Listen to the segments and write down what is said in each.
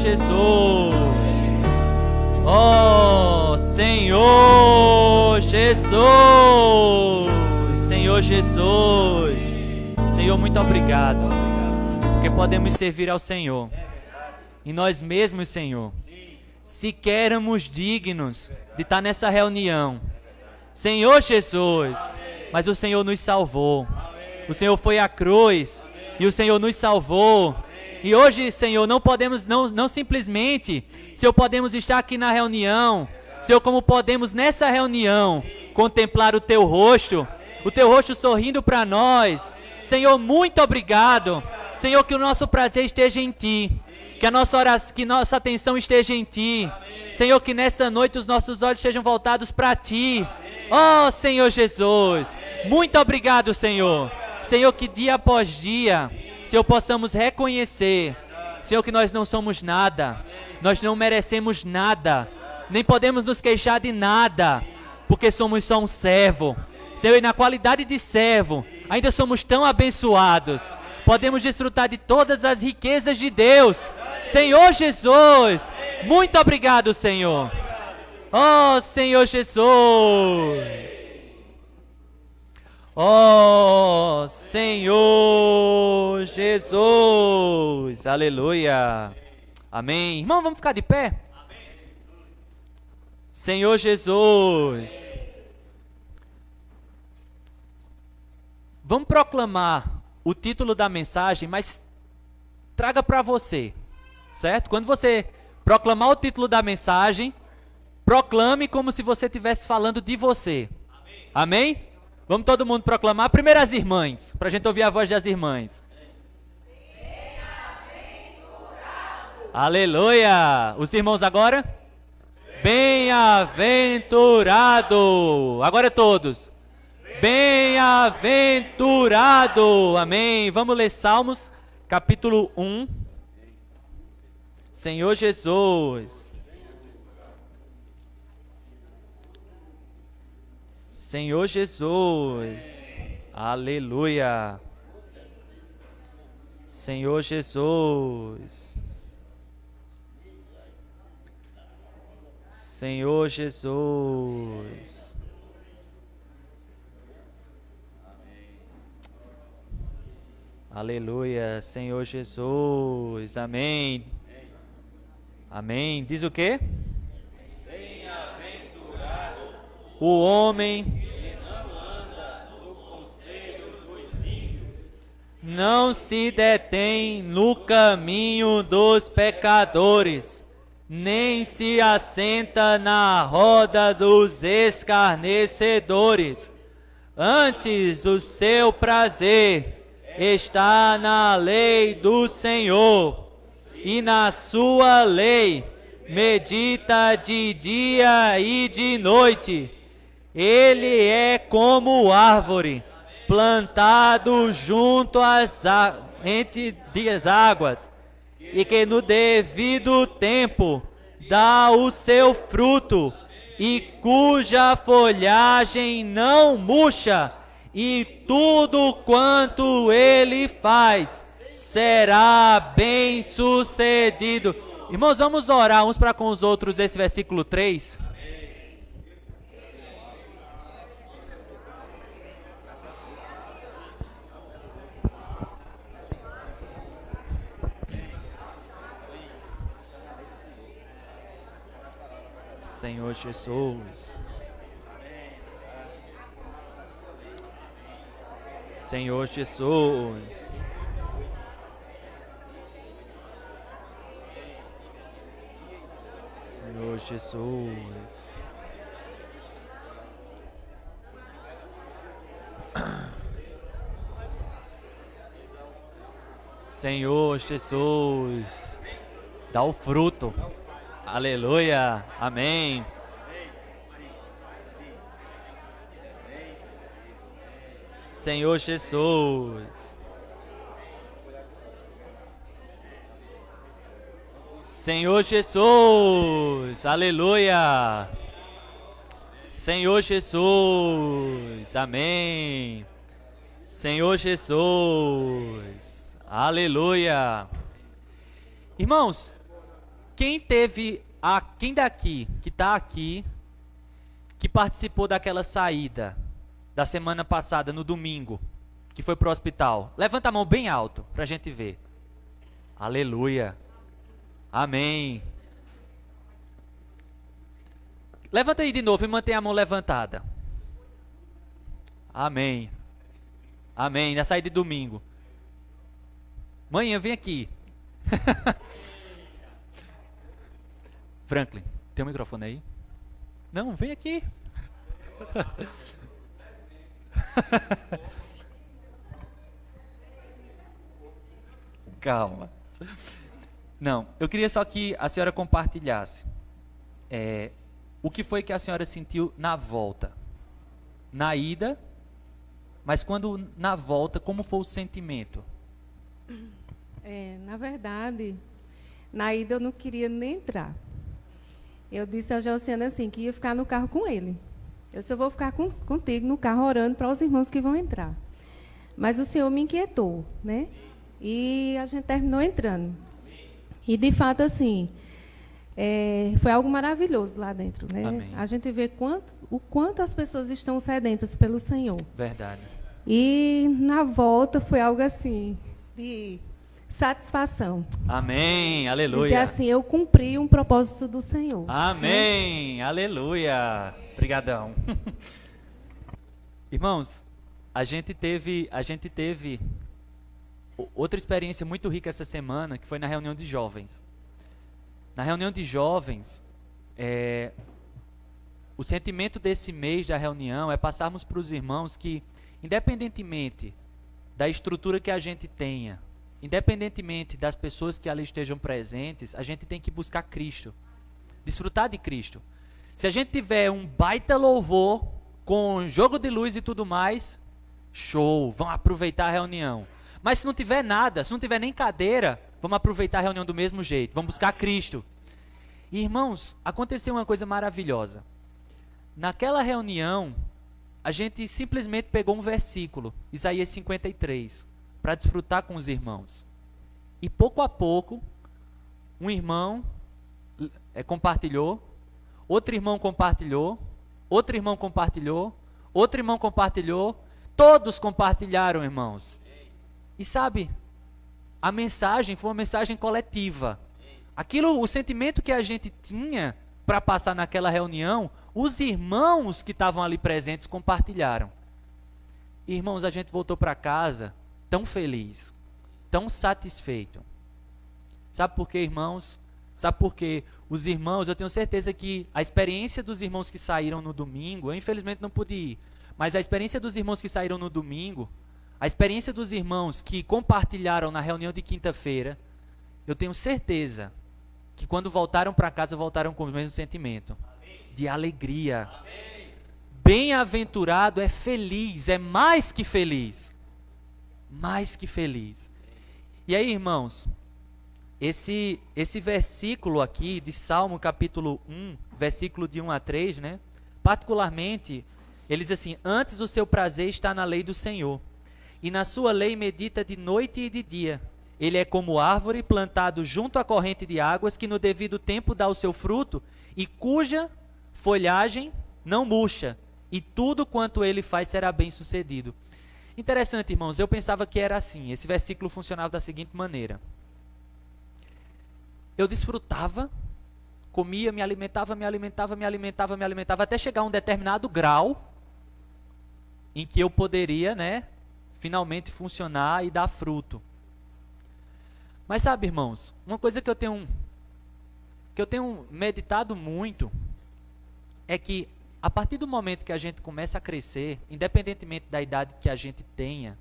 Jesus. Oh, Senhor Jesus. Senhor Jesus. Senhor, muito obrigado, porque podemos servir ao Senhor. E nós mesmos, Senhor, sequer éramos dignos de estar nessa reunião. Senhor Jesus, mas o Senhor nos salvou. O Senhor foi à cruz e o Senhor nos salvou. E hoje, Senhor, não podemos, não simplesmente, Senhor, podemos estar aqui na reunião, Senhor, como podemos nessa reunião contemplar o Teu rosto sorrindo para nós. Senhor, muito obrigado. Senhor, que o nosso prazer esteja em Ti, que nossa atenção esteja em Ti. Senhor, que nessa noite os nossos olhos estejam voltados para Ti. Oh, Senhor Jesus, muito obrigado, Senhor. Senhor, que dia após dia, Senhor, possamos reconhecer, Senhor, que nós não somos nada, nós não merecemos nada, nem podemos nos queixar de nada, porque somos só um servo. Senhor, e na qualidade de servo, ainda somos tão abençoados, podemos desfrutar de todas as riquezas de Deus. Senhor Jesus, muito obrigado, Senhor. Oh, Senhor Jesus. Oh, Senhor Jesus. Aleluia. Amém. Irmão, vamos ficar de pé? Senhor Jesus. Vamos proclamar o título da mensagem, mas traga para você, certo? Quando você proclamar o título da mensagem, proclame como se você estivesse falando de você. Amém? Amém? Vamos todo mundo proclamar. Primeiro as irmãs, para a gente ouvir a voz das irmãs. Aleluia! Os irmãos agora? Bem-aventurado! Agora todos. Bem-aventurado! Amém! Vamos ler Salmos, capítulo 1. Senhor Jesus. Senhor Jesus. Aleluia. Senhor Jesus. Senhor Jesus. Aleluia, Senhor Jesus. Amém. Amém. Diz o quê? Bem-aventurado o homem que não anda no conselho dos ímpios, não se detém no caminho dos pecadores, nem se assenta na roda dos escarnecedores. Antes o seu prazer está na lei do Senhor, e na sua lei medita de dia e de noite. Ele é como árvore plantado junto às entre as águas, e que no devido tempo dá o seu fruto, e cuja folhagem não murcha, e tudo quanto ele faz será bem sucedido. Irmãos, vamos orar uns para com os outros esse versículo 3. Senhor Jesus. Senhor Jesus. Senhor Jesus. Senhor Jesus, dá o fruto. Aleluia. Amém. Senhor Jesus. Senhor Jesus. Aleluia. Senhor Jesus. Amém. Senhor Jesus. Aleluia. Irmãos, quem daqui, que está aqui, que participou daquela saída da semana passada, no domingo, que foi para o hospital? Levanta a mão bem alto, para a gente ver. Aleluia. Amém. Levanta aí de novo e mantém a mão levantada. Amém. Amém. Na saída de domingo. Manhã, vem aqui. Franklin, tem um microfone aí? Não, vem aqui. Calma. Não, eu queria só que a senhora compartilhasse o que foi que a senhora sentiu na volta. Na ida, mas quando na volta, como foi o sentimento? Na verdade, na ida eu não queria nem entrar. Eu disse a Josiana assim, que ia ficar no carro com ele. Eu só vou ficar contigo no carro orando para os irmãos que vão entrar. Mas o Senhor me inquietou, né? E a gente terminou entrando. E, de fato, assim, foi algo maravilhoso lá dentro, né? Amém. A gente vê o quanto as pessoas estão sedentas pelo Senhor. Verdade. E, na volta, foi algo assim, de satisfação. Amém, aleluia. Dizer assim, eu cumpri um propósito do Senhor. Amém, aleluia. Obrigadão. Irmãos, a gente teve outra experiência muito rica essa semana, que foi na reunião de jovens. Na reunião de jovens, o sentimento desse mês da reunião é passarmos para os irmãos que, independentemente da estrutura que a gente tenha, independentemente das pessoas que ali estejam presentes, a gente tem que buscar Cristo, desfrutar de Cristo. Se a gente tiver um baita louvor, com jogo de luz e tudo mais, show, vamos aproveitar a reunião. Mas se não tiver nada, se não tiver nem cadeira, vamos aproveitar a reunião do mesmo jeito, vamos buscar Cristo. E, irmãos, aconteceu uma coisa maravilhosa. Naquela reunião, a gente simplesmente pegou um versículo, Isaías 53, para desfrutar com os irmãos. E pouco a pouco, um irmão compartilhou, outro irmão compartilhou, outro irmão compartilhou, outro irmão compartilhou, todos compartilharam, irmãos. E sabe, a mensagem foi uma mensagem coletiva. O sentimento que a gente tinha para passar naquela reunião, os irmãos que estavam ali presentes compartilharam. Irmãos, a gente voltou para casa tão feliz, tão satisfeito. Sabe por quê, irmãos? Sabe por quê? Os irmãos, eu tenho certeza que a experiência dos irmãos que saíram no domingo, eu infelizmente não pude ir, mas a experiência dos irmãos que saíram no domingo, a experiência dos irmãos que compartilharam na reunião de quinta-feira, eu tenho certeza que quando voltaram para casa, voltaram com o mesmo sentimento. Amém. De alegria. Bem-aventurado é feliz, é mais que feliz. Mais que feliz. E aí, irmãos, esse versículo aqui de Salmo capítulo 1, versículo de 1 a 3, né? Particularmente, ele diz assim: antes o seu prazer está na lei do Senhor, e na sua lei medita de noite e de dia. Ele é como árvore plantado junto à corrente de águas, que no devido tempo dá o seu fruto, e cuja folhagem não murcha, e tudo quanto ele faz será bem sucedido. Interessante, irmãos, eu pensava que era assim. Esse versículo funcionava da seguinte maneira: eu desfrutava, comia, me alimentava, até chegar a um determinado grau em que eu poderia, finalmente funcionar e dar fruto. Mas sabe, irmãos, uma coisa que eu tenho meditado muito é que a partir do momento que a gente começa a crescer, independentemente da idade que a gente tenha,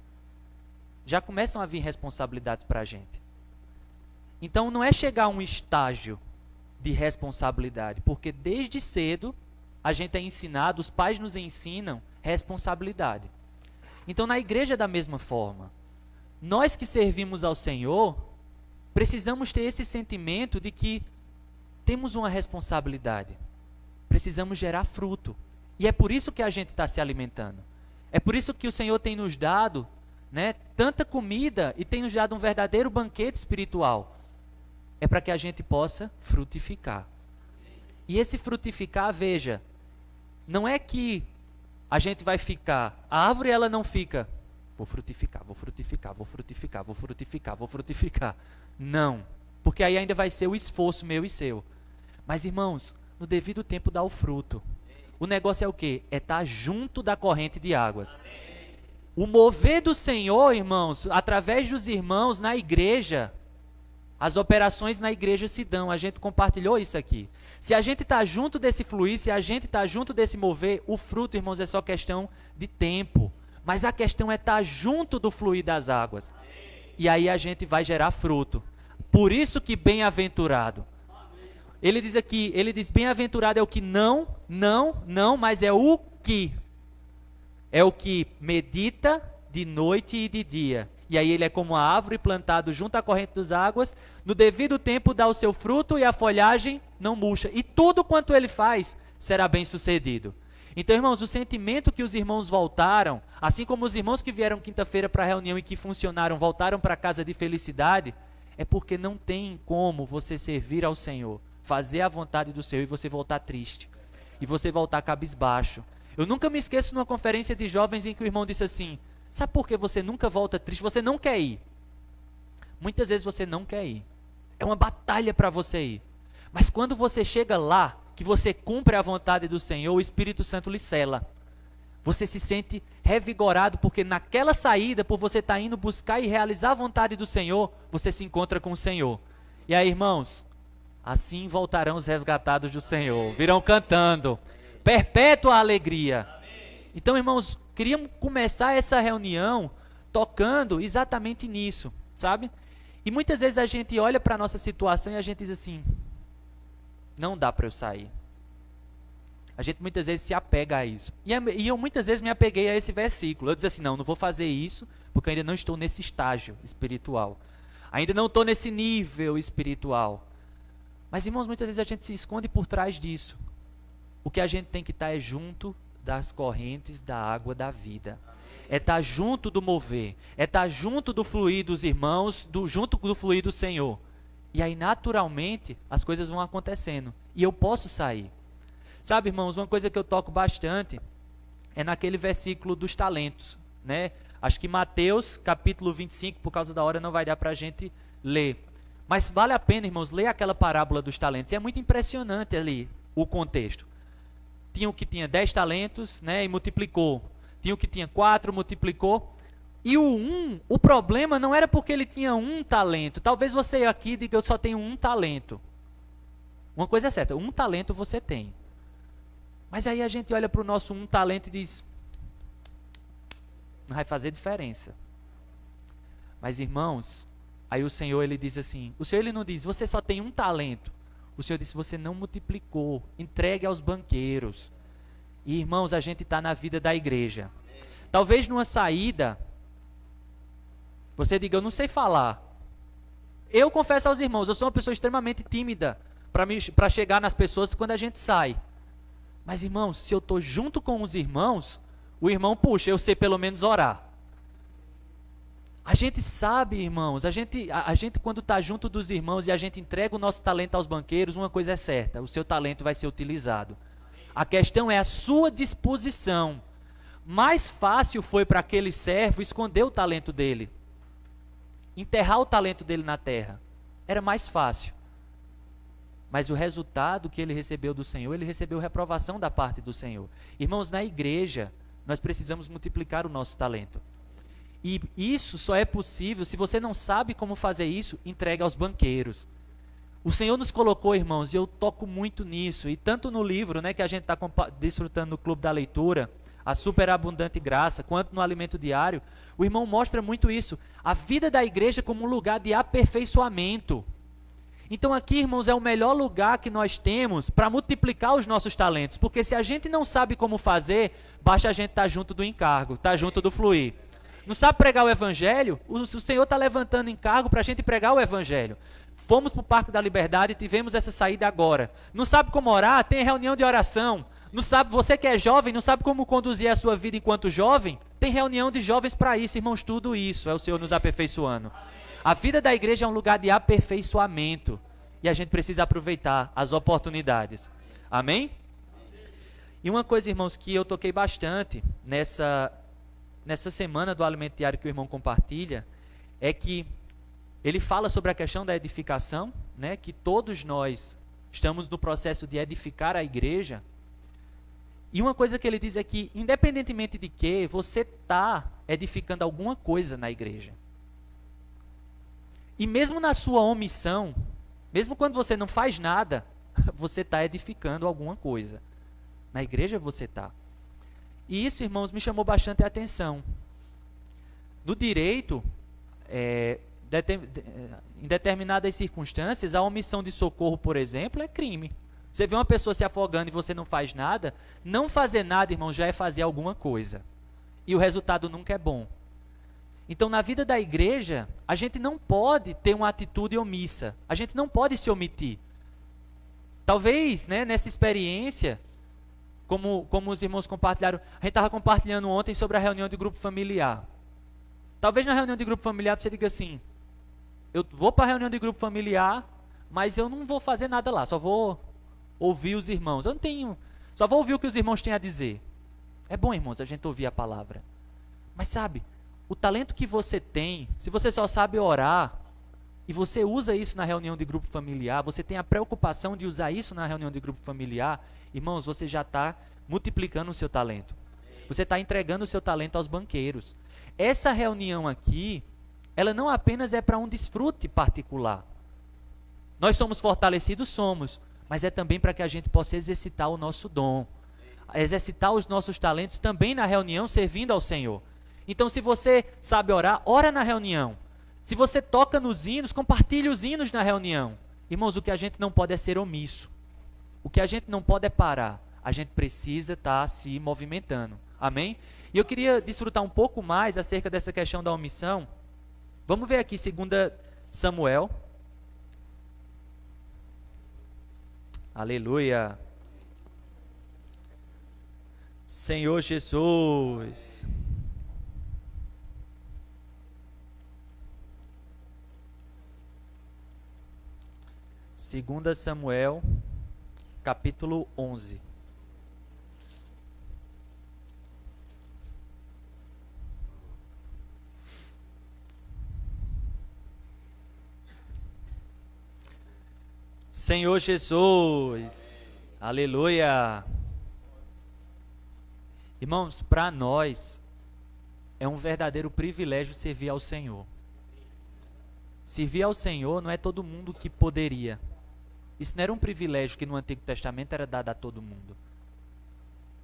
já começam a vir responsabilidades para a gente. Então não é chegar a um estágio de responsabilidade, porque desde cedo a gente é ensinado, os pais nos ensinam responsabilidade. Então na igreja da mesma forma, nós que servimos ao Senhor, precisamos ter esse sentimento de que temos uma responsabilidade. Precisamos gerar fruto. E é por isso que a gente está se alimentando. É por isso que o Senhor tem nos dado, tanta comida e tem nos dado um verdadeiro banquete espiritual. é para que a gente possa frutificar. E esse frutificar, veja, não é que a gente vai ficar, a árvore ela não fica, vou frutificar, vou frutificar, vou frutificar, vou frutificar, vou frutificar. Não, porque aí ainda vai ser o esforço meu e seu. Mas irmãos, no devido tempo dá o fruto. O negócio é o quê? É estar junto da corrente de águas. O mover do Senhor, irmãos, através dos irmãos na igreja, as operações na igreja se dão. A gente compartilhou isso aqui. Se a gente está junto desse fluir, se a gente está junto desse mover, o fruto, irmãos, é só questão de tempo. Mas a questão é estar junto do fluir das águas. E aí a gente vai gerar fruto. Por isso que bem-aventurado. Ele diz aqui, ele diz, bem-aventurado é o que não, mas é o que. É o que medita de noite e de dia. E aí ele é como a árvore plantado junto à corrente das águas, no devido tempo dá o seu fruto e a folhagem não murcha. E tudo quanto ele faz será bem sucedido. Então, irmãos, o sentimento que os irmãos voltaram, assim como os irmãos que vieram quinta-feira para a reunião e que funcionaram, voltaram para casa de felicidade, é porque não tem como você servir ao Senhor, fazer a vontade do Senhor e você voltar triste. E você voltar cabisbaixo. Eu nunca me esqueço numa conferência de jovens em que o irmão disse assim, sabe por que você nunca volta triste? Você não quer ir. Muitas vezes você não quer ir. É uma batalha para você ir. Mas quando você chega lá, que você cumpre a vontade do Senhor, o Espírito Santo lhe sela. Você se sente revigorado, porque naquela saída, por você estar indo buscar e realizar a vontade do Senhor, você se encontra com o Senhor. E aí, irmãos, assim voltarão os resgatados do Senhor. Virão cantando. Perpétua alegria. Então, irmãos, queríamos começar essa reunião tocando exatamente nisso, sabe? E muitas vezes a gente olha para a nossa situação e a gente diz assim, não dá para eu sair. A gente muitas vezes se apega a isso. E eu muitas vezes me apeguei a esse versículo. Eu disse assim, não vou fazer isso, porque eu ainda não estou nesse estágio espiritual. Ainda não estou nesse nível espiritual. Mas, irmãos, muitas vezes a gente se esconde por trás disso. O que a gente tem que estar é junto das correntes da água da vida. É estar junto do mover. É estar junto do fluir dos irmãos, junto do fluir do Senhor. E aí, naturalmente, as coisas vão acontecendo. E eu posso sair. Sabe, irmãos, uma coisa que eu toco bastante é naquele versículo dos talentos, né? Acho que Mateus, capítulo 25, por causa da hora, não vai dar para a gente ler. Mas vale a pena, irmãos, ler aquela parábola dos talentos. E é muito impressionante ali o contexto. Tinha o que tinha 10 talentos, né, e multiplicou. Tinha o que tinha 4, multiplicou. E o problema não era porque ele tinha um talento. Talvez você aqui diga, eu só tenho um talento. Uma coisa é certa, um talento você tem. Mas aí a gente olha para o nosso um talento e diz, não vai fazer diferença. Mas, irmãos, aí o Senhor, ele diz assim, o Senhor, ele não diz, você só tem um talento. O Senhor disse, você não multiplicou, entregue aos banqueiros. E, irmãos, a gente está na vida da igreja. Talvez numa saída, você diga, eu não sei falar. Eu confesso aos irmãos, eu sou uma pessoa extremamente tímida para chegar nas pessoas quando a gente sai. Mas, irmãos, se eu estou junto com os irmãos, o irmão puxa, eu sei pelo menos orar. A gente sabe, irmãos, a gente quando está junto dos irmãos e a gente entrega o nosso talento aos banqueiros, uma coisa é certa, o seu talento vai ser utilizado. A questão é a sua disposição. Mais fácil foi para aquele servo esconder o talento dele. Enterrar o talento dele na terra. Era mais fácil. Mas o resultado que ele recebeu do Senhor, ele recebeu reprovação da parte do Senhor. Irmãos, na igreja, nós precisamos multiplicar o nosso talento. E isso só é possível, se você não sabe como fazer isso, entregue aos banqueiros. O Senhor nos colocou, irmãos, e eu toco muito nisso, e tanto no livro, né, que a gente está desfrutando no Clube da Leitura, a superabundante graça, quanto no alimento diário, o irmão mostra muito isso. A vida da igreja como um lugar de aperfeiçoamento. Então aqui, irmãos, é o melhor lugar que nós temos para multiplicar os nossos talentos, porque se a gente não sabe como fazer, basta a gente estar junto do encargo, estar junto do fluir. Não sabe pregar o evangelho? O Senhor está levantando encargo para a gente pregar o evangelho. Fomos para o Parque da Liberdade e tivemos essa saída agora. Não sabe como orar? Tem reunião de oração. Não sabe, você que é jovem, não sabe como conduzir a sua vida enquanto jovem? Tem reunião de jovens para isso, irmãos, tudo isso é o Senhor nos aperfeiçoando. A vida da igreja é um lugar de aperfeiçoamento. e a gente precisa aproveitar as oportunidades. Amém? E uma coisa, irmãos, que eu toquei bastante nessa semana do alimento diário que o irmão compartilha, é que ele fala sobre a questão da edificação, né, que todos nós estamos no processo de edificar a igreja. E uma coisa que ele diz é que, independentemente de que, você está edificando alguma coisa na igreja. E mesmo na sua omissão, mesmo quando você não faz nada, você está edificando alguma coisa. Na igreja você está. E isso, irmãos, me chamou bastante a atenção. No direito, em determinadas circunstâncias, a omissão de socorro, por exemplo, é crime. Você vê uma pessoa se afogando e você não faz nada, não fazer nada, irmão, já é fazer alguma coisa. E o resultado nunca é bom. Então, na vida da igreja, a gente não pode ter uma atitude omissa. A gente não pode se omitir. Talvez, né, nessa experiência, como os irmãos compartilharam, a gente estava compartilhando ontem sobre a reunião de grupo familiar. Talvez na reunião de grupo familiar você diga assim, eu vou para a reunião de grupo familiar, mas eu não vou fazer nada lá, só vou ouvir os irmãos. Eu não tenho, só vou ouvir o que os irmãos têm a dizer. É bom, irmãos, a gente ouvir a palavra. Mas sabe, o talento que você tem, se você só sabe orar, e você usa isso na reunião de grupo familiar, você tem a preocupação de usar isso na reunião de grupo familiar, irmãos, você já está multiplicando o seu talento. Você está entregando o seu talento aos banqueiros. Essa reunião aqui, ela não apenas é para um desfrute particular. Nós somos fortalecidos, somos, mas é também para que a gente possa exercitar o nosso dom, exercitar os nossos talentos também na reunião, servindo ao Senhor. Então, se você sabe orar, ora na reunião. Se você toca nos hinos, compartilhe os hinos na reunião. Irmãos, o que a gente não pode é ser omisso. O que a gente não pode é parar. A gente precisa estar se movimentando. Amém? E eu queria desfrutar um pouco mais acerca dessa questão da omissão. Vamos ver aqui 2 Samuel. Aleluia. Senhor Jesus. Segunda Samuel, capítulo 11. Senhor Jesus, aleluia. Irmãos, para nós é um verdadeiro privilégio servir ao Senhor. Servir ao Senhor não é todo mundo que poderia. Isso não era um privilégio que no Antigo Testamento era dado a todo mundo.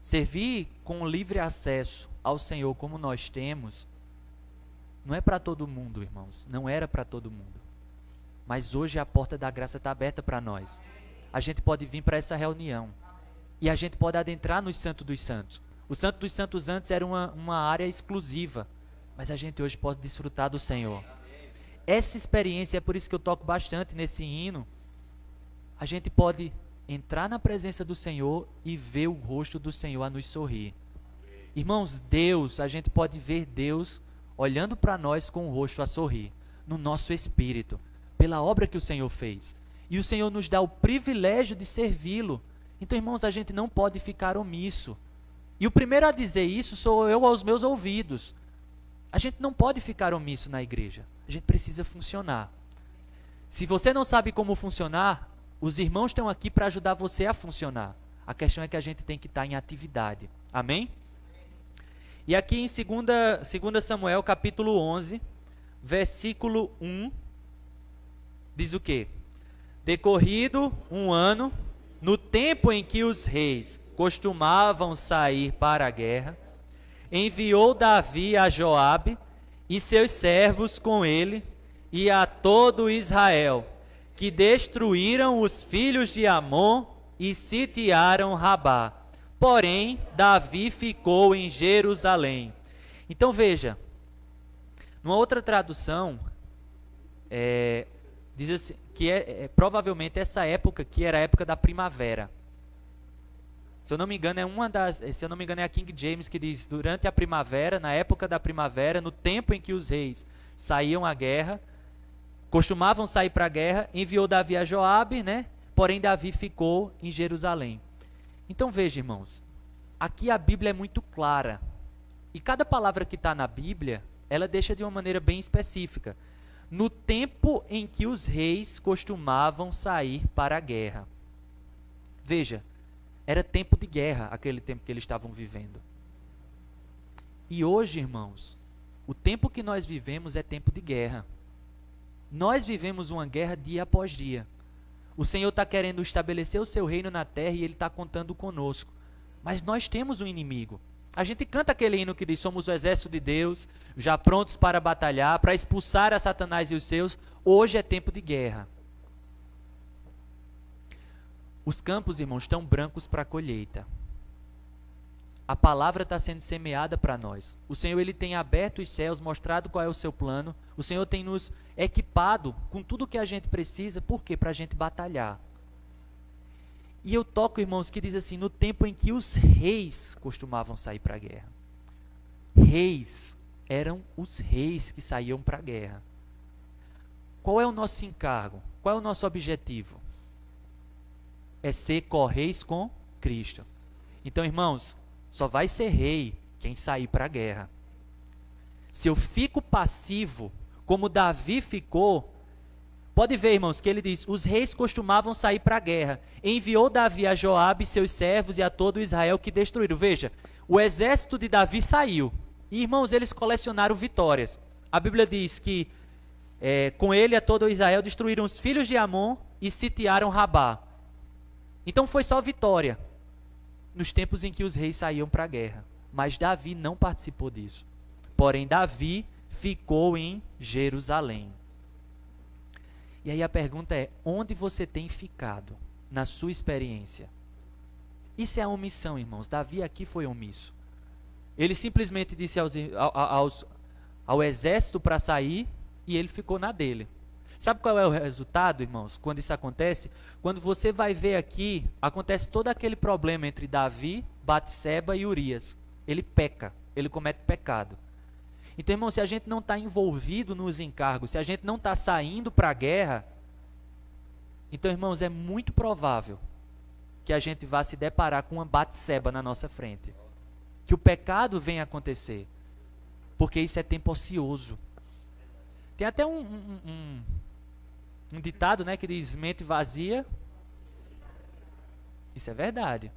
Servir com livre acesso ao Senhor como nós temos, não é para todo mundo, irmãos. Não era para todo mundo. Mas hoje a porta da graça está aberta para nós. A gente pode vir para essa reunião. E a gente pode adentrar no Santo dos Santos. O Santo dos Santos antes era uma área exclusiva. Mas a gente hoje pode desfrutar do Senhor. Essa experiência, é por isso que eu toco bastante nesse hino. A gente pode entrar na presença do Senhor e ver o rosto do Senhor a nos sorrir. Irmãos, Deus, a gente pode ver Deus olhando para nós com o rosto a sorrir, no nosso espírito, pela obra que o Senhor fez. E o Senhor nos dá o privilégio de servi-lo. Então, irmãos, a gente não pode ficar omisso. E o primeiro a dizer isso sou eu aos meus ouvidos. A gente não pode ficar omisso na igreja. A gente precisa funcionar. Se você não sabe como funcionar, os irmãos estão aqui para ajudar você a funcionar. A questão é que a gente tem que estar em atividade. Amém? E aqui em 2 Samuel, capítulo 11, versículo 1, diz o quê? Decorrido um ano, no tempo em que os reis costumavam sair para a guerra, enviou Davi a Joabe e seus servos com ele e a todo Israel, que destruíram os filhos de Amon e sitiaram Rabá. Porém, Davi ficou em Jerusalém. Então veja, numa outra tradução, diz assim, que provavelmente essa época que era a época da primavera. Se eu não me engano, é a King James que diz, durante a primavera, na época da primavera, no tempo em que os reis saíam à guerra, costumavam sair para a guerra, enviou Davi a Joabe, né? Porém Davi ficou em Jerusalém. Então veja, irmãos, aqui a Bíblia é muito clara. E cada palavra que está na Bíblia, ela deixa de uma maneira bem específica. No tempo em que os reis costumavam sair para a guerra. Veja, era tempo de guerra, aquele tempo que eles estavam vivendo. E hoje, irmãos, o tempo que nós vivemos é tempo de guerra. Nós vivemos uma guerra dia após dia. O Senhor está querendo estabelecer o seu reino na terra e Ele está contando conosco. Mas nós temos um inimigo. A gente canta aquele hino que diz: somos o exército de Deus, já prontos para batalhar, para expulsar a Satanás e os seus. Hoje é tempo de guerra. Os campos, irmãos, estão brancos para a colheita. A palavra está sendo semeada para nós. O Senhor, Ele tem aberto os céus, mostrado qual é o seu plano. O Senhor tem nos equipado com tudo o que a gente precisa. Por quê? Para a gente batalhar. E eu toco, irmãos, que diz assim: no tempo em que os reis costumavam sair para a guerra. Reis eram os reis que saíam para a guerra. Qual é o nosso encargo? Qual é o nosso objetivo? É ser co-reis com Cristo. Então, irmãos, só vai ser rei quem sair para a guerra. Se eu fico passivo, como Davi ficou, pode ver, irmãos, que ele diz: os reis costumavam sair para a guerra. Enviou Davi a Joabe, seus servos e a todo Israel que destruíram. Veja, o exército de Davi saiu. E, irmãos, eles colecionaram vitórias. A Bíblia diz que com ele a todo Israel destruíram os filhos de Amon e sitiaram Rabá. Então foi só vitória nos tempos em que os reis saíam para a guerra. Mas Davi não participou disso. Porém, Davi ficou em Jerusalém. E aí a pergunta é: onde você tem ficado na sua experiência? Isso é a omissão, irmãos. Davi aqui foi omisso. Ele simplesmente disse ao exército para sair e ele ficou na dele. Sabe qual é o resultado, irmãos, quando isso acontece? Quando você vai ver aqui, acontece todo aquele problema entre Davi, Batseba e Urias. Ele peca, ele comete pecado. Então, irmão, se a gente não está envolvido nos encargos, se a gente não está saindo para a guerra, então, irmãos, é muito provável que a gente vá se deparar com uma Batseba na nossa frente. Que o pecado venha acontecer. Porque isso é tempo ocioso. Tem até um ditado, né, que diz: mente vazia. Isso é verdade.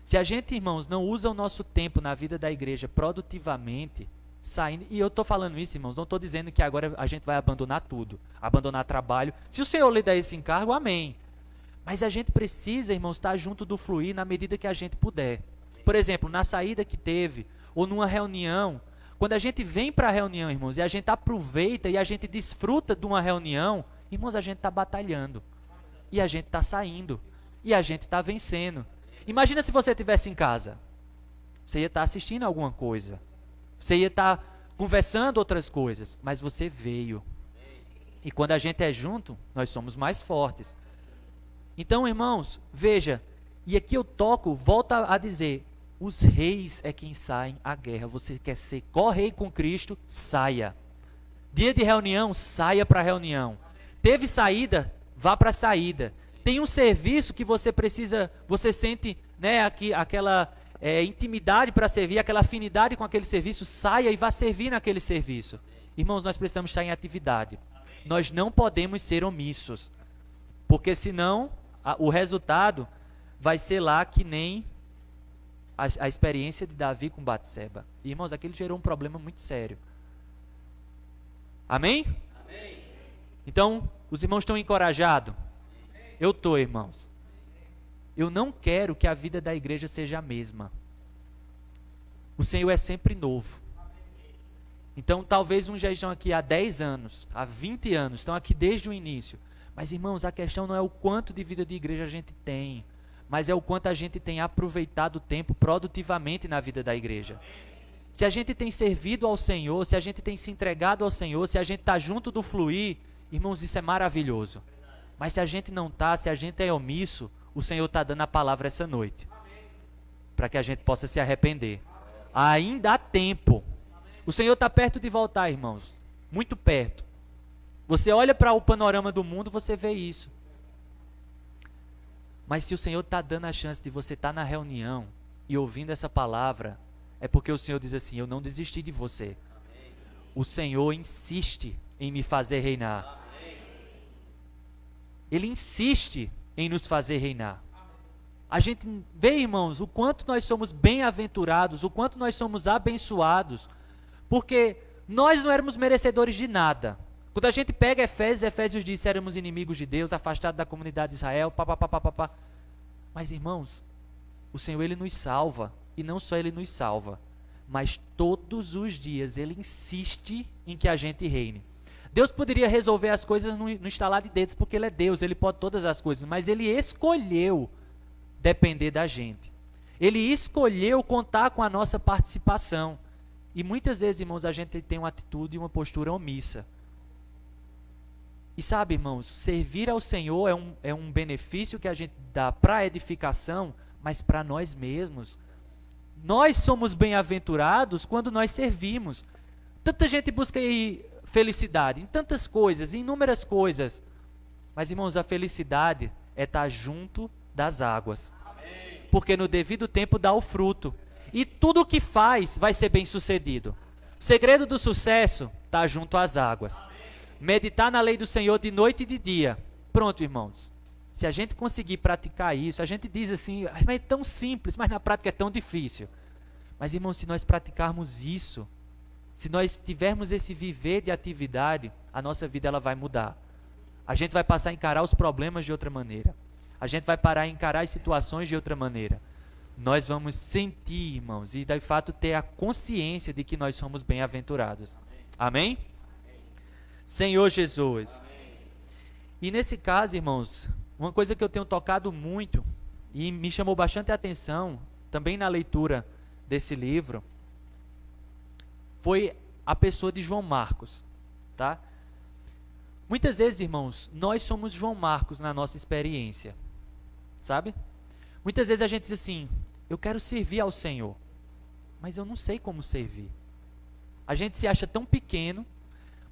Se a gente, irmãos, não usa o nosso tempo na vida da igreja produtivamente, saindo, e eu estou falando isso, irmãos, não estou dizendo que agora a gente vai abandonar tudo, abandonar trabalho. Se o Senhor lhe der esse encargo, amém. Mas a gente precisa, irmãos, estar junto do fluir na medida que a gente puder. Por exemplo, na saída que teve, ou numa reunião, quando a gente vem para a reunião, irmãos, e a gente aproveita e a gente desfruta de uma reunião, irmãos, a gente está batalhando. E a gente está saindo. E a gente está vencendo. Imagina se você estivesse em casa. Você ia estar assistindo alguma coisa. Você ia estar conversando outras coisas. Mas você veio. E quando a gente é junto, nós somos mais fortes. Então, irmãos, veja. E aqui eu toco, volto a dizer. Os reis é quem saem à guerra. Você quer ser co-rei com Cristo? Saia. Dia de reunião, saia para a reunião. Teve saída? Vá para a saída. Tem um serviço que você precisa, você sente, né, aquela intimidade para servir, aquela afinidade com aquele serviço, saia e vá servir naquele serviço. Irmãos, nós precisamos estar em atividade. Nós não podemos ser omissos, porque senão o resultado vai ser lá que nem a experiência de Davi com Batseba. Irmãos, aquilo gerou um problema muito sério. Amém? Amém. Então, os irmãos estão encorajados? Eu estou, irmãos. Eu não quero que a vida da igreja seja a mesma. O Senhor é sempre novo. Então, talvez uns já estão aqui há 10 anos, há 20 anos, estão aqui desde o início. Mas, irmãos, a questão não é o quanto de vida de igreja a gente tem, mas é o quanto a gente tem aproveitado o tempo produtivamente na vida da igreja. Se a gente tem servido ao Senhor, se a gente tem se entregado ao Senhor, se a gente está junto do fluir, irmãos, isso é maravilhoso. Mas se a gente não está, se a gente é omisso, o Senhor está dando a palavra essa noite. Para que a gente possa se arrepender. Ainda há tempo. O Senhor está perto de voltar, irmãos. Muito perto. Você olha para o panorama do mundo, você vê isso. Mas se o Senhor está dando a chance de você estar na reunião e ouvindo essa palavra, é porque o Senhor diz assim: eu não desisti de você. O Senhor insiste em me fazer reinar. Ele insiste em nos fazer reinar. A gente vê, irmãos, o quanto nós somos bem-aventurados, o quanto nós somos abençoados, porque nós não éramos merecedores de nada. Quando a gente pega Efésios diz: éramos inimigos de Deus, afastados da comunidade de Israel, papapá. Mas, irmãos, o Senhor, Ele nos salva, e não só Ele nos salva, mas todos os dias Ele insiste em que a gente reine. Deus poderia resolver as coisas no estalar de dedos, porque Ele é Deus, Ele pode todas as coisas, mas Ele escolheu depender da gente. Ele escolheu contar com a nossa participação. E muitas vezes, irmãos, a gente tem uma atitude e uma postura omissa. E sabe, irmãos, servir ao Senhor é um benefício que a gente dá para a edificação, mas para nós mesmos. Nós somos bem-aventurados quando nós servimos. Tanta gente busca aí felicidade em tantas coisas, em inúmeras coisas. Mas, irmãos, a felicidade é estar junto das águas. Amém. Porque no devido tempo dá o fruto. E tudo o que faz vai ser bem sucedido. O segredo do sucesso está junto às águas. Amém. Meditar na lei do Senhor de noite e de dia. Pronto, irmãos. Se a gente conseguir praticar isso, a gente diz assim: mas é tão simples, mas na prática é tão difícil. Mas, irmãos, se nós praticarmos isso, se nós tivermos esse viver de atividade, a nossa vida ela vai mudar. A gente vai passar a encarar os problemas de outra maneira. A gente vai parar a encarar as situações de outra maneira. Nós vamos sentir, irmãos, e de fato ter a consciência de que nós somos bem-aventurados. Amém? Senhor Jesus. E nesse caso, irmãos, uma coisa que eu tenho tocado muito e me chamou bastante atenção, também na leitura desse livro, foi a pessoa de João Marcos, tá? Muitas vezes, irmãos, nós somos João Marcos na nossa experiência, sabe? Muitas vezes a gente diz assim: eu quero servir ao Senhor, mas eu não sei como servir. A gente se acha tão pequeno.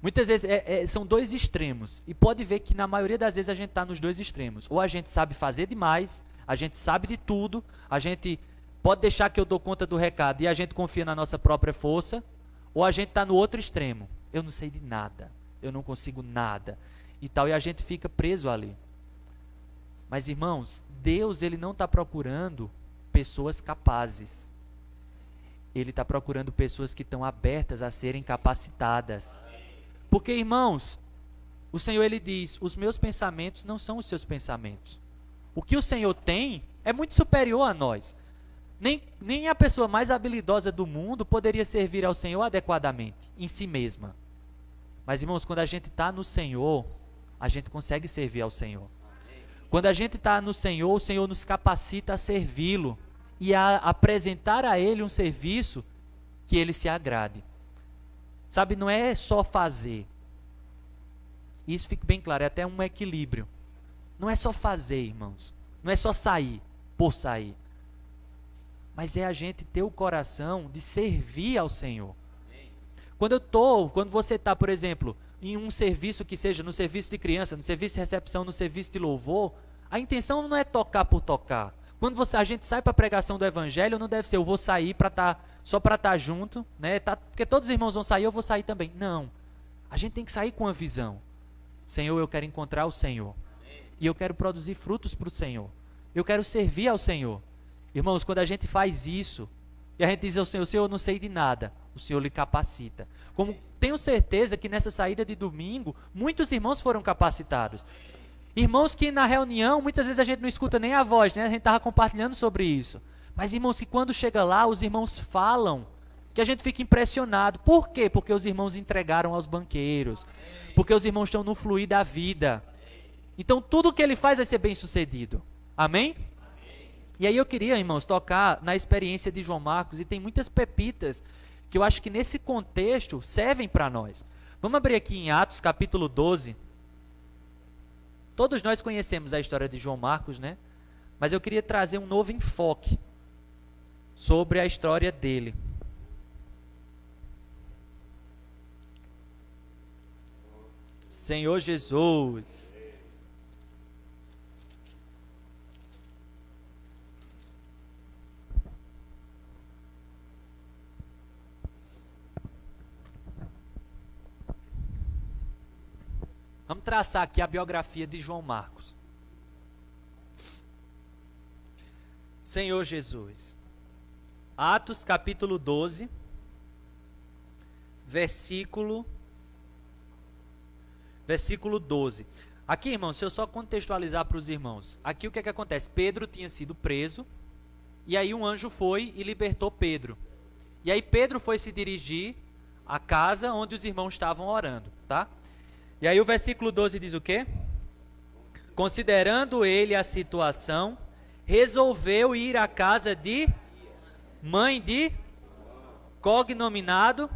Muitas vezes são dois extremos, e pode ver que na maioria das vezes a gente está nos dois extremos. Ou a gente sabe fazer demais, a gente sabe de tudo, a gente pode deixar que eu dou conta do recado e a gente confia na nossa própria força, ou a gente está no outro extremo: eu não sei de nada, eu não consigo nada, e tal, e a gente fica preso ali. Mas, irmãos, Deus, Ele não está procurando pessoas capazes. Ele está procurando pessoas que estão abertas a serem capacitadas. Porque, irmãos, o Senhor, Ele diz: os meus pensamentos não são os seus pensamentos. O que o Senhor tem é muito superior a nós. Nem a pessoa mais habilidosa do mundo poderia servir ao Senhor adequadamente, em si mesma. Mas, irmãos, quando a gente está no Senhor, a gente consegue servir ao Senhor. Quando a gente está no Senhor, o Senhor nos capacita a servi-lo e a apresentar a Ele um serviço que Ele se agrade. Sabe, não é só fazer. Isso fica bem claro, é até um equilíbrio. Não é só fazer, irmãos. Não é só sair por sair. Mas é a gente ter o coração de servir ao Senhor. Quando você está, por exemplo, em um serviço que seja no serviço de criança, no serviço de recepção, no serviço de louvor, a intenção não é tocar por tocar. Quando a gente sai para a pregação do Evangelho, não deve ser: eu vou sair só para estar junto, né? Porque todos os irmãos vão sair, eu vou sair também. Não. A gente tem que sair com uma visão. Senhor, eu quero encontrar o Senhor. E eu quero produzir frutos para o Senhor. Eu quero servir ao Senhor. Irmãos, quando a gente faz isso, e a gente diz ao Senhor: Senhor, eu não sei de nada, o Senhor lhe capacita. Como tenho certeza que nessa saída de domingo, muitos irmãos foram capacitados. Irmãos que na reunião, muitas vezes a gente não escuta nem a voz, né? A gente estava compartilhando sobre isso. Mas, irmãos, que quando chega lá, os irmãos falam, que a gente fica impressionado. Por quê? Porque os irmãos entregaram aos banqueiros. Porque os irmãos estão no fluir da vida. Então, tudo que ele faz vai ser bem sucedido. Amém? E aí eu queria, irmãos, tocar na experiência de João Marcos, e tem muitas pepitas que eu acho que nesse contexto servem para nós. Vamos abrir aqui em Atos capítulo 12. Todos nós conhecemos a história de João Marcos, né? Mas eu queria trazer um novo enfoque sobre a história dele. Senhor Jesus. Vamos traçar aqui a biografia de João Marcos. Senhor Jesus. Atos capítulo 12, versículo 12. Aqui, irmãos, se eu só contextualizar para os irmãos. Aqui o que é que acontece? Pedro tinha sido preso, e aí um anjo foi e libertou Pedro. E aí Pedro foi se dirigir à casa onde os irmãos estavam orando, tá? E aí o versículo 12 diz o quê? Considerando ele a situação, resolveu ir à casa de mãe de cognominado,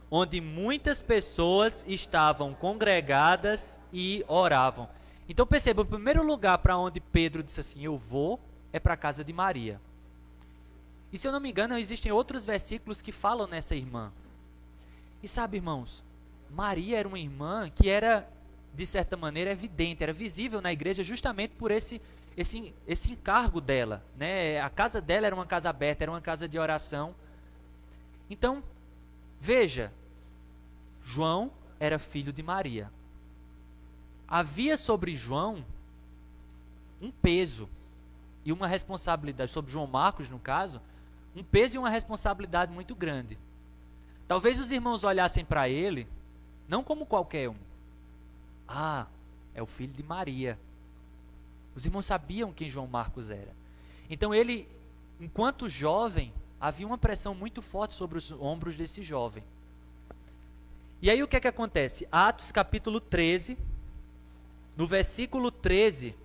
onde muitas pessoas estavam congregadas e oravam. Então perceba, o primeiro lugar para onde Pedro disse assim, eu vou, é para a casa de Maria. E se eu não me engano, existem outros versículos que falam nessa irmã. E sabe, irmãos, Maria era uma irmã que era, de certa maneira, evidente, era visível na igreja justamente por esse encargo dela, né? A casa dela era uma casa aberta, era uma casa de oração. Então, veja, João era filho de Maria. Havia sobre João um peso e uma responsabilidade, sobre João Marcos, no caso, um peso e uma responsabilidade muito grande. Talvez os irmãos olhassem para ele, não como qualquer um. Ah, é o filho de Maria. Os irmãos sabiam quem João Marcos era. Então ele, enquanto jovem, havia uma pressão muito forte sobre os ombros desse jovem. E aí o que é que acontece? Atos capítulo 13, no versículo 13.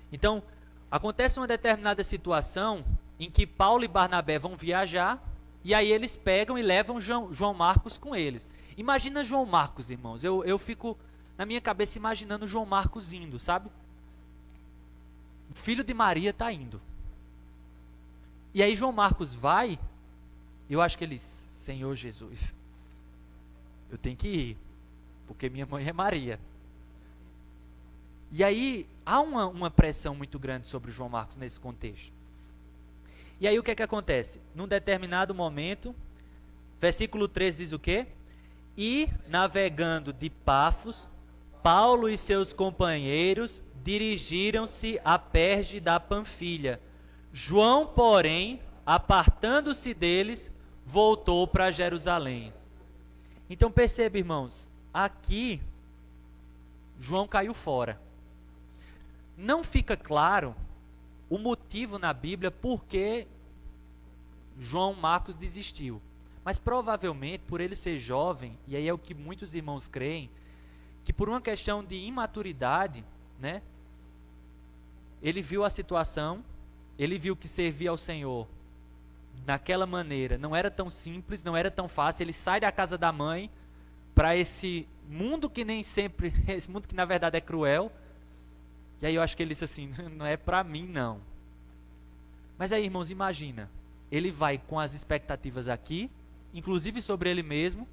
Então, acontece uma determinada situação em que Paulo e Barnabé vão viajar, e aí eles pegam e levam João Marcos com eles. Imagina João Marcos, irmãos. Eu fico na minha cabeça imaginando João Marcos indo, sabe? O filho de Maria está indo. E aí João Marcos vai, eu acho que ele, Senhor Jesus, eu tenho que ir, porque minha mãe é Maria. E aí há uma pressão muito grande sobre João Marcos nesse contexto. E aí o que é que acontece? Num determinado momento, versículo 13 diz o quê? E, navegando de Pafos, Paulo e seus companheiros dirigiram-se a Perge da Panfilha. João, porém, apartando-se deles, voltou para Jerusalém. Então perceba, irmãos, aqui João caiu fora. Não fica claro o motivo na Bíblia por que João Marcos desistiu. Mas provavelmente, por ele ser jovem, e aí é o que muitos irmãos creem, que por uma questão de imaturidade, né, ele viu a situação, ele viu que servir ao Senhor naquela maneira não era tão simples, não era tão fácil. Ele sai da casa da mãe para esse mundo que nem sempre, esse mundo que na verdade é cruel. E aí eu acho que ele disse assim, não é para mim não. Mas aí, irmãos, imagina, ele vai com as expectativas aqui, inclusive sobre ele mesmo.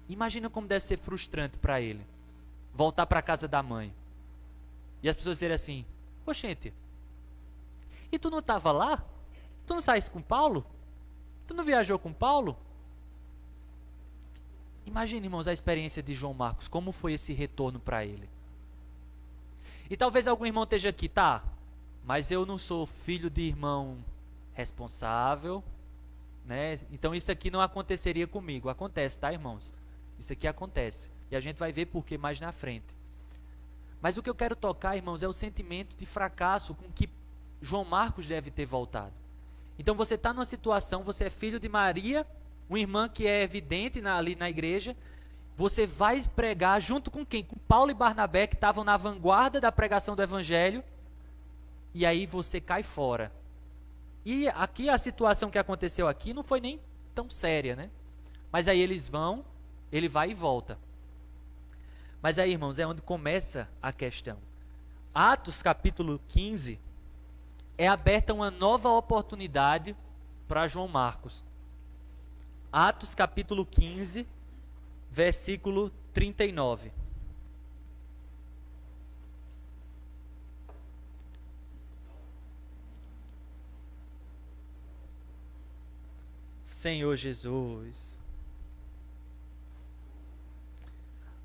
Imagina como deve ser frustrante para ele voltar para a casa da mãe e as pessoas dizerem assim, oxente, e tu não estava lá? Tu não saísse com Paulo? Tu não viajou com Paulo? Imagine, irmãos, a experiência de João Marcos, como foi esse retorno para ele. E talvez algum irmão esteja aqui, tá, mas eu não sou filho de irmão responsável, né? Então isso aqui não aconteceria comigo. Acontece, tá, irmãos? Isso aqui acontece. E a gente vai ver por que mais na frente. Mas o que eu quero tocar, irmãos, é o sentimento de fracasso com que João Marcos deve ter voltado. Então você está numa situação, você é filho de Maria, uma irmã que é evidente ali na igreja. Você vai pregar junto com quem? Com Paulo e Barnabé, que estavam na vanguarda da pregação do evangelho. E aí você cai fora. E aqui a situação que aconteceu aqui não foi nem tão séria, né? Mas aí eles vão, ele vai e volta. Mas aí, irmãos, é onde começa a questão. Atos capítulo 15 é aberta uma nova oportunidade para João Marcos. Atos capítulo 15, versículo 39. Senhor Jesus.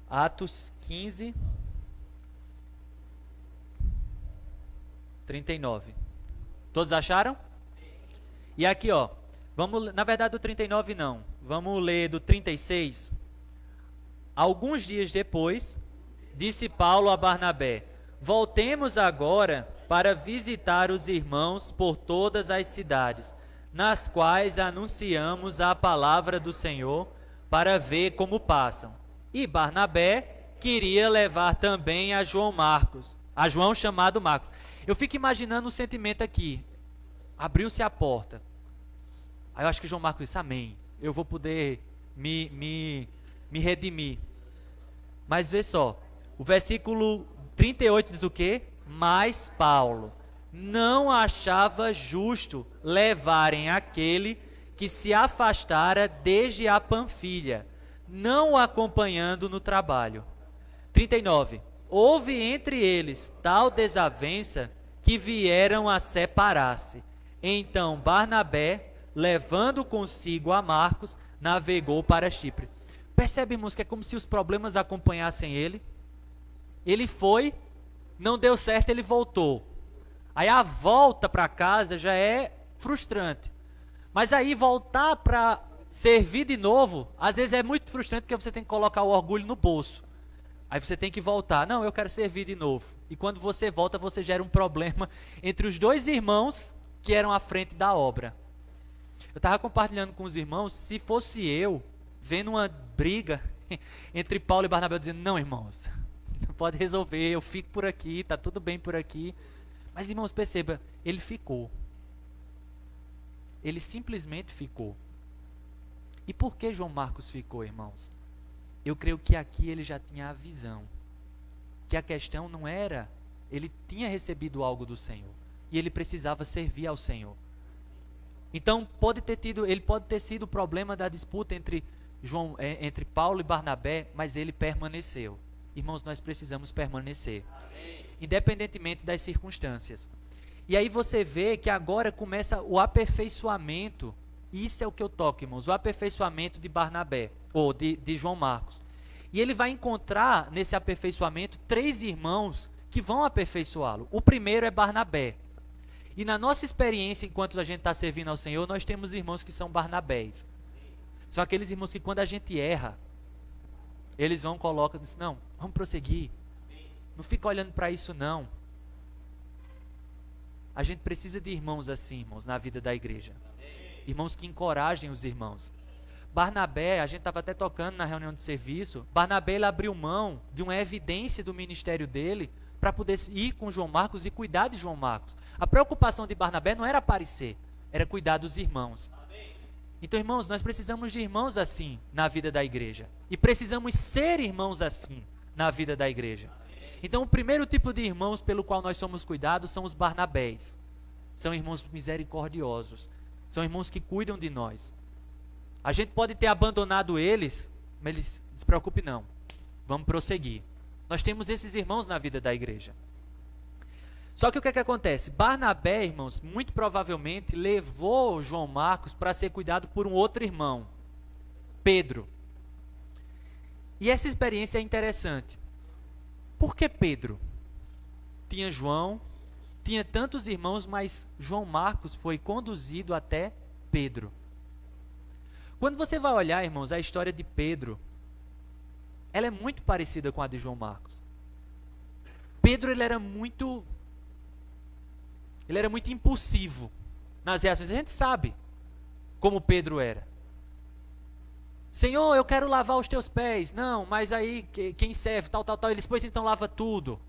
Atos 15, 39. Todos acharam? E aqui, ó, vamos, na verdade do 39 não, vamos ler do 36. Alguns dias depois, disse Paulo a Barnabé: voltemos agora para visitar os irmãos por todas as cidades, nas quais anunciamos a palavra do Senhor, para ver como passam. E Barnabé queria levar também a João Marcos, a João chamado Marcos. Eu fico imaginando o sentimento aqui. Abriu-se a porta. Aí eu acho que João Marcos disse: amém, eu vou poder me redimir. Mas vê só, o versículo 38 diz o quê? Mas Paulo não achava justo levarem aquele que se afastara desde a Panfilha, não o acompanhando no trabalho. 39. Houve entre eles tal desavença que vieram a separar-se. Então Barnabé, levando consigo a Marcos, navegou para Chipre. Percebe, irmãos, que é como se os problemas acompanhassem ele. Ele foi, não deu certo, ele voltou. Aí a volta para casa já é frustrante. Mas aí voltar para servir de novo, às vezes é muito frustrante, porque você tem que colocar o orgulho no bolso. Aí você tem que voltar. Não, eu quero servir de novo. E quando você volta, você gera um problema entre os dois irmãos que eram à frente da obra. Eu estava compartilhando com os irmãos, se fosse eu, vendo uma briga entre Paulo e Barnabé, dizendo: não, irmãos, não pode resolver, eu fico por aqui, está tudo bem por aqui. Mas, irmãos, perceba, ele ficou. Ele simplesmente ficou. E por que João Marcos ficou, irmãos? Eu creio que aqui ele já tinha a visão. Que a questão não era, ele tinha recebido algo do Senhor. E ele precisava servir ao Senhor. Então, ele pode ter sido o problema da disputa entre Paulo e Barnabé, mas ele permaneceu. Irmãos, nós precisamos permanecer. Amém. Independentemente das circunstâncias. E aí você vê que agora começa o aperfeiçoamento. Isso é o que eu toco, irmãos. O aperfeiçoamento de Barnabé, ou de João Marcos. E ele vai encontrar nesse aperfeiçoamento 3 irmãos que vão aperfeiçoá-lo. O primeiro é Barnabé. E na nossa experiência, enquanto a gente está servindo ao Senhor, nós temos irmãos que são Barnabés. São aqueles irmãos que quando a gente erra, eles colocam, dizem: não, vamos prosseguir. Não fica olhando para isso, não. A gente precisa de irmãos assim, irmãos, na vida da igreja. Irmãos que encorajem os irmãos. Barnabé, a gente estava até tocando na reunião de serviço, Barnabé ele abriu mão de uma evidência do ministério dele para poder ir com João Marcos e cuidar de João Marcos. A preocupação de Barnabé não era aparecer, era cuidar dos irmãos. Então, irmãos, nós precisamos de irmãos assim na vida da igreja. E precisamos ser irmãos assim na vida da igreja. Então, o primeiro tipo de irmãos pelo qual nós somos cuidados são os Barnabés. São irmãos misericordiosos. São irmãos que cuidam de nós. A gente pode ter abandonado eles, mas eles, não se preocupe não. Vamos prosseguir. Nós temos esses irmãos na vida da igreja. Só que o que é que acontece? Barnabé, irmãos, muito provavelmente levou João Marcos para ser cuidado por um outro irmão, Pedro. E essa experiência é interessante. Por que Pedro? Tinha João, tinha tantos irmãos, mas João Marcos foi conduzido até Pedro. Quando você vai olhar, irmãos, a história de Pedro, ela é muito parecida com a de João Marcos. Pedro, ele era muito impulsivo nas reações. A gente sabe como Pedro era. Senhor, eu quero lavar os teus pés. Não, mas aí quem serve, tal. Ele depois então lava tudo.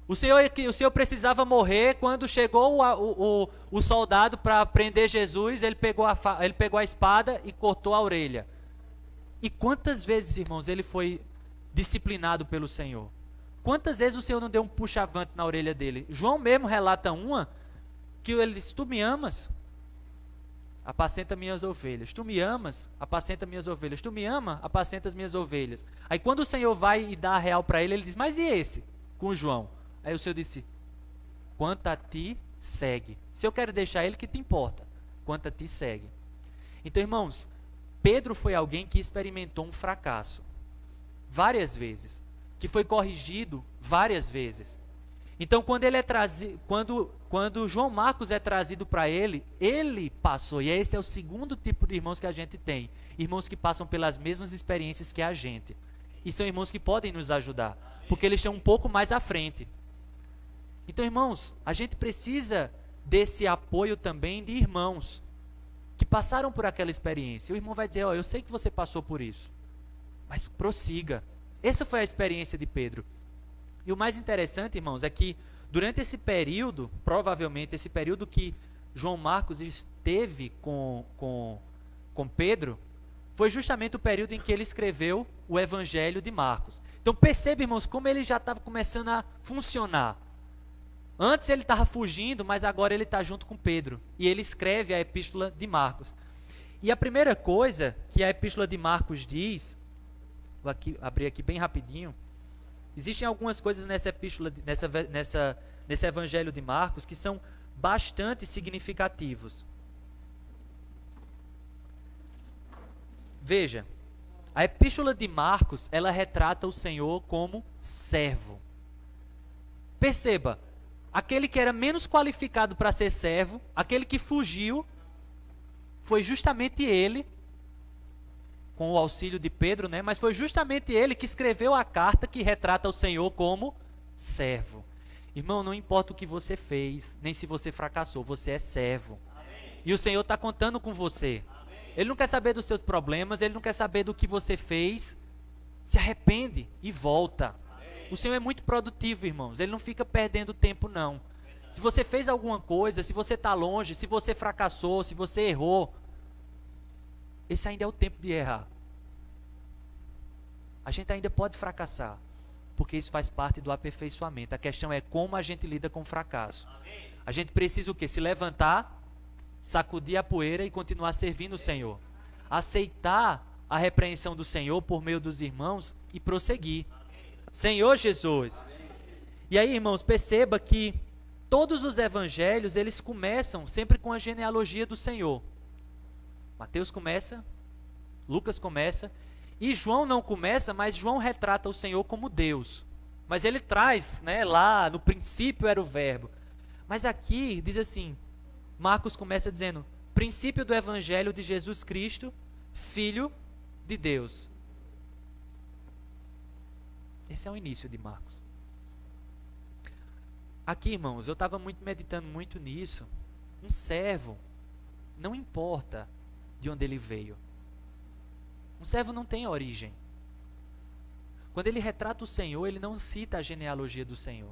O Senhor precisava morrer quando chegou o soldado para prender Jesus. Ele pegou a espada e cortou a orelha. E quantas vezes, irmãos, ele foi disciplinado pelo Senhor? Quantas vezes o Senhor não deu um puxa-avante na orelha dele? João mesmo relata uma que ele disse: tu me amas? apacenta minhas ovelhas. Tu me amas? Apacenta minhas ovelhas. Tu me ama? Apacenta as minhas ovelhas. Aí quando o Senhor vai e dá a real para ele, ele diz, mas e esse? Com o João. Aí o Senhor disse, quanto a ti, segue. Se eu quero deixar ele, que te importa? Quanto a ti, segue. Então, irmãos, Pedro foi alguém que experimentou um fracasso. Várias vezes. Que foi corrigido várias vezes. Então, quando ele é trazido, quando João Marcos é trazido para ele passou. E esse é o segundo tipo de irmãos que a gente tem. Irmãos que passam pelas mesmas experiências que a gente. E são irmãos que podem nos ajudar. Porque eles estão um pouco mais à frente. Então, irmãos, a gente precisa desse apoio também de irmãos que passaram por aquela experiência. O irmão vai dizer, eu sei que você passou por isso. Mas prossiga. Essa foi a experiência de Pedro. E o mais interessante, irmãos, é que durante esse período, provavelmente esse período que João Marcos esteve com Pedro, foi justamente o período em que ele escreveu o Evangelho de Marcos. Então perceba, irmãos, como ele já estava começando a funcionar. Antes ele estava fugindo, mas agora ele está junto com Pedro. E ele escreve a Epístola de Marcos. E a primeira coisa que a Epístola de Marcos diz, vou abrir aqui bem rapidinho. Existem algumas coisas nessa epístola, nesse Evangelho de Marcos que são bastante significativos. Veja, a Epístola de Marcos, ela retrata o Senhor como servo. Perceba, aquele que era menos qualificado para ser servo, aquele que fugiu, foi justamente ele, com o auxílio de Pedro, né? Mas foi justamente ele que escreveu a carta que retrata o Senhor como servo. Irmão, não importa o que você fez, nem se você fracassou, você é servo. Amém. E o Senhor está contando com você. Amém. Ele não quer saber dos seus problemas, ele não quer saber do que você fez. Se arrepende e volta. Amém. O Senhor é muito produtivo, irmãos. Ele não fica perdendo tempo, não. Se você fez alguma coisa, se você está longe, se você fracassou, se você errou, esse ainda é o tempo de errar. A gente ainda pode fracassar, porque isso faz parte do aperfeiçoamento. A questão é como a gente lida com o fracasso. Amém. A gente precisa o quê? Se levantar, sacudir a poeira e continuar servindo o Senhor. Aceitar a repreensão do Senhor por meio dos irmãos e prosseguir. Amém. Senhor Jesus. Amém. E aí, irmãos, perceba que todos os evangelhos, eles começam sempre com a genealogia do Senhor. Mateus começa, Lucas começa, e João não começa, mas João retrata o Senhor como Deus. Mas ele traz, né, lá no princípio era o verbo. Mas aqui diz assim, Marcos começa dizendo, princípio do evangelho de Jesus Cristo, Filho de Deus. Esse é o início de Marcos. Aqui, irmãos, eu estava meditando muito nisso. Um servo, não importa de onde ele veio. Um servo não tem origem. Quando ele retrata o Senhor, ele não cita a genealogia do Senhor.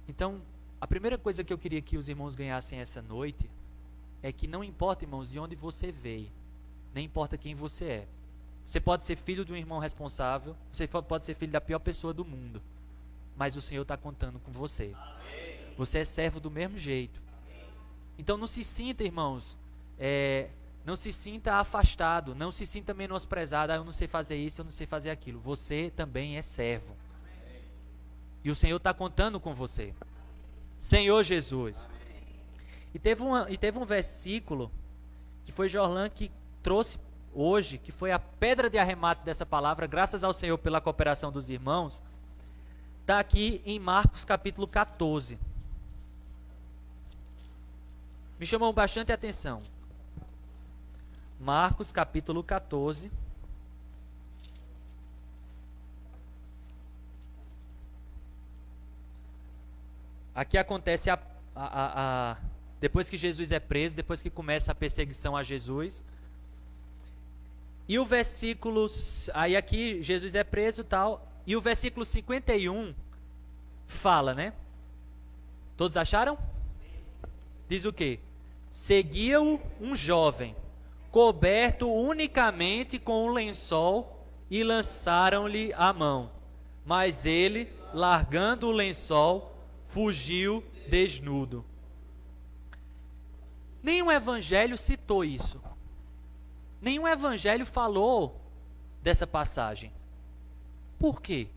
Então, a primeira coisa que eu queria que os irmãos ganhassem essa noite é que não importa, irmãos, de onde você veio, nem importa quem você é. Você pode ser filho de um irmão responsável, você pode ser filho da pior pessoa do mundo, mas o Senhor está contando com você. Amém. Você é servo do mesmo jeito. Amém. Então não se sinta, irmãos, não se sinta afastado, não se sinta menosprezado, eu não sei fazer isso, eu não sei fazer aquilo. Você também é servo. Amém. E o Senhor está contando com você. Senhor Jesus. Amém. E teve um versículo que foi Jorlan que trouxe hoje, que foi a pedra de arremate dessa palavra, graças ao Senhor pela cooperação dos irmãos. Está aqui em Marcos capítulo 14. Me chamou bastante a atenção. Marcos capítulo 14. Aqui acontece depois que Jesus é preso, depois que começa a perseguição a Jesus. E o versículo, aí aqui Jesus é preso e tal, e o versículo 51 fala, né? Todos acharam? Diz o quê? Seguia-o um jovem, coberto unicamente com um lençol, e lançaram-lhe a mão. Mas ele, largando o lençol, fugiu desnudo. Nenhum evangelho citou isso. Nenhum evangelho falou dessa passagem. Por quê?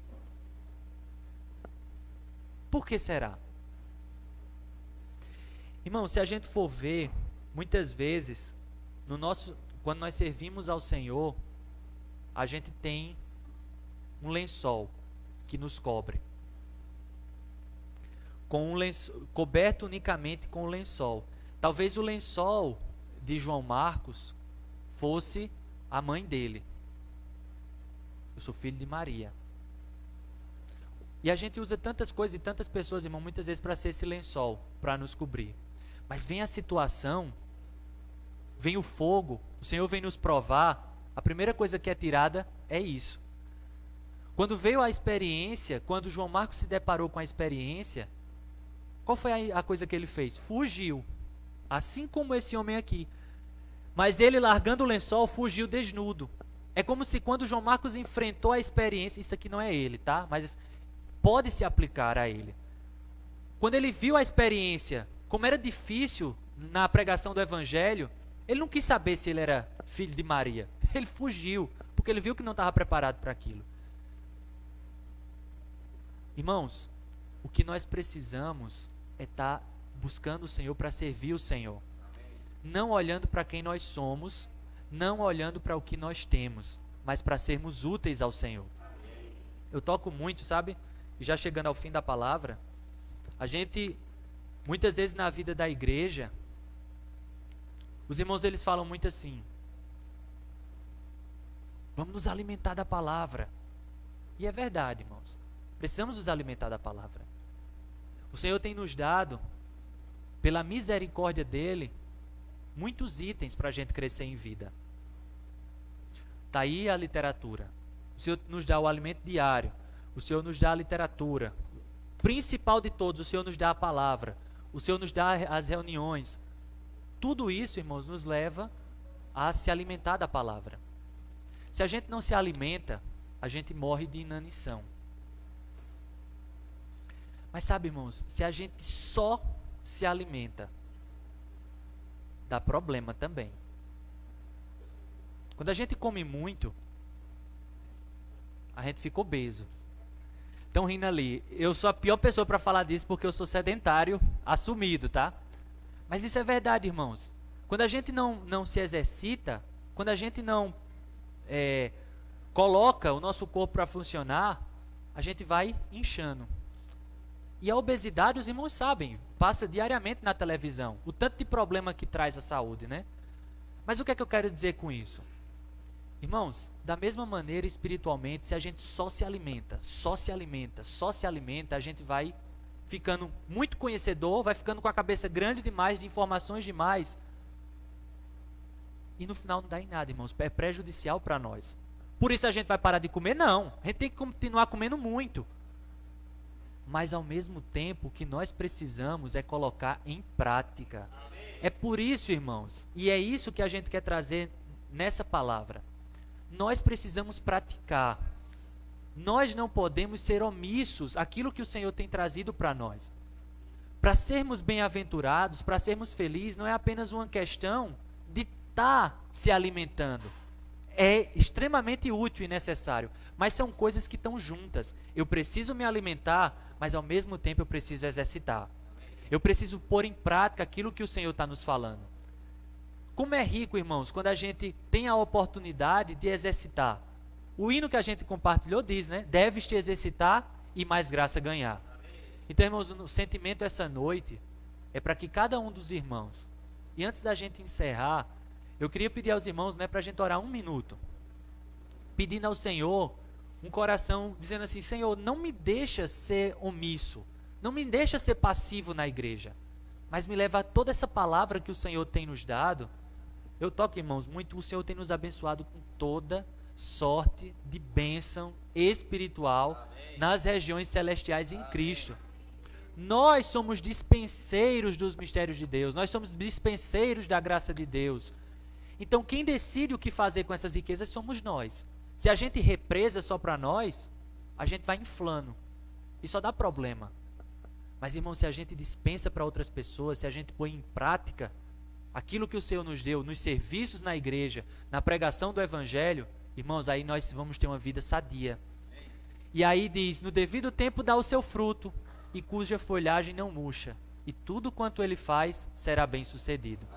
Por que será? Irmão, se a gente for ver, muitas vezes, quando nós servimos ao Senhor, a gente tem um lençol que nos cobre. Coberto unicamente com o lençol. Talvez o lençol de João Marcos fosse a mãe dele. Eu sou filho de Maria. E a gente usa tantas coisas e tantas pessoas, irmão, muitas vezes para ser esse lençol, para nos cobrir. Mas vem a situação, vem o fogo, o Senhor vem nos provar, a primeira coisa que é tirada é isso. Quando veio a experiência, quando João Marcos se deparou com a experiência, qual foi a coisa que ele fez? Fugiu. Assim como esse homem aqui. Mas ele, largando o lençol, fugiu desnudo. É como se quando João Marcos enfrentou a experiência, isso aqui não é ele, tá? Mas pode se aplicar a ele. Quando ele viu a experiência, como era difícil na pregação do evangelho, ele não quis saber se ele era filho de Maria. Ele fugiu, porque ele viu que não estava preparado para aquilo. Irmãos, o que nós precisamos é estar buscando o Senhor para servir o Senhor. Não olhando para quem nós somos, não olhando para o que nós temos, mas para sermos úteis ao Senhor. Eu toco muito, sabe? E já chegando ao fim da palavra, a gente, muitas vezes na vida da igreja, os irmãos eles falam muito assim: vamos nos alimentar da palavra. E é verdade, irmãos. Precisamos nos alimentar da palavra. O Senhor tem nos dado, pela misericórdia dEle, muitos itens para a gente crescer em vida. Está aí a literatura. O Senhor nos dá o alimento diário. O Senhor nos dá a literatura. Principal de todos, o Senhor nos dá a palavra. O Senhor nos dá as reuniões. Tudo isso, irmãos, nos leva a se alimentar da palavra. Se a gente não se alimenta, a gente morre de inanição. Mas sabe, irmãos, se a gente só se alimenta, dá problema também. Quando a gente come muito, a gente fica obeso. Estão rindo ali. Eu sou a pior pessoa para falar disso porque eu sou sedentário assumido, tá? Mas isso é verdade, irmãos. Quando a gente não se exercita, quando a gente não coloca o nosso corpo para funcionar, a gente vai inchando. E a obesidade, os irmãos sabem, passa diariamente na televisão. O tanto de problema que traz à saúde, né? Mas o que é que eu quero dizer com isso? Irmãos, da mesma maneira espiritualmente, se a gente só se alimenta, a gente vai ficando muito conhecedor, vai ficando com a cabeça grande demais, de informações demais. E no final não dá em nada, irmãos. É prejudicial para nós. Por isso a gente vai parar de comer? Não. A gente tem que continuar comendo muito. Mas ao mesmo tempo, o que nós precisamos é colocar em prática. Amém. É por isso, irmãos, e é isso que a gente quer trazer nessa palavra. Nós precisamos praticar. Nós não podemos ser omissos àquilo que o Senhor tem trazido para nós. Para sermos bem-aventurados, para sermos felizes, não é apenas uma questão de estar se alimentando. É extremamente útil e necessário, mas são coisas que estão juntas. Eu preciso me alimentar, mas ao mesmo tempo eu preciso exercitar. Eu preciso pôr em prática aquilo que o Senhor está nos falando. Como é rico, irmãos, quando a gente tem a oportunidade de exercitar. O hino que a gente compartilhou diz, né? Deves te exercitar e mais graça ganhar. Então, irmãos, o sentimento essa noite é para que cada um dos irmãos, e antes da gente encerrar, eu queria pedir aos irmãos, né, para a gente orar 1 minuto, pedindo ao Senhor um coração, dizendo assim: Senhor, não me deixa ser omisso, não me deixa ser passivo na igreja, mas me leva a toda essa palavra que o Senhor tem nos dado. Eu toco, irmãos, muito, o Senhor tem nos abençoado com toda sorte de bênção espiritual. Amém. Nas regiões celestiais em Cristo. Nós somos dispenseiros dos mistérios de Deus, nós somos dispenseiros da graça de Deus. Então quem decide o que fazer com essas riquezas somos nós. Se a gente represa só para nós, a gente vai inflando e só dá problema. Mas, irmão, se a gente dispensa para outras pessoas, se a gente põe em prática aquilo que o Senhor nos deu, nos serviços na igreja, na pregação do Evangelho, irmãos, aí nós vamos ter uma vida sadia. E aí diz, no devido tempo dá o seu fruto, e cuja folhagem não murcha, e tudo quanto ele faz será bem sucedido.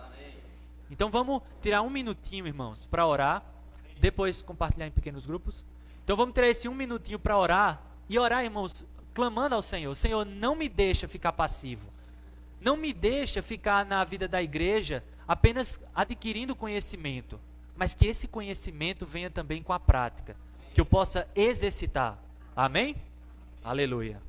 Então vamos tirar um minutinho, irmãos, para orar, depois compartilhar em pequenos grupos. Então vamos tirar esse um minutinho para orar, e orar, irmãos, clamando ao Senhor. Senhor, não me deixa ficar passivo. Não me deixa ficar na vida da igreja apenas adquirindo conhecimento, mas que esse conhecimento venha também com a prática, que eu possa exercitar. Amém? Aleluia.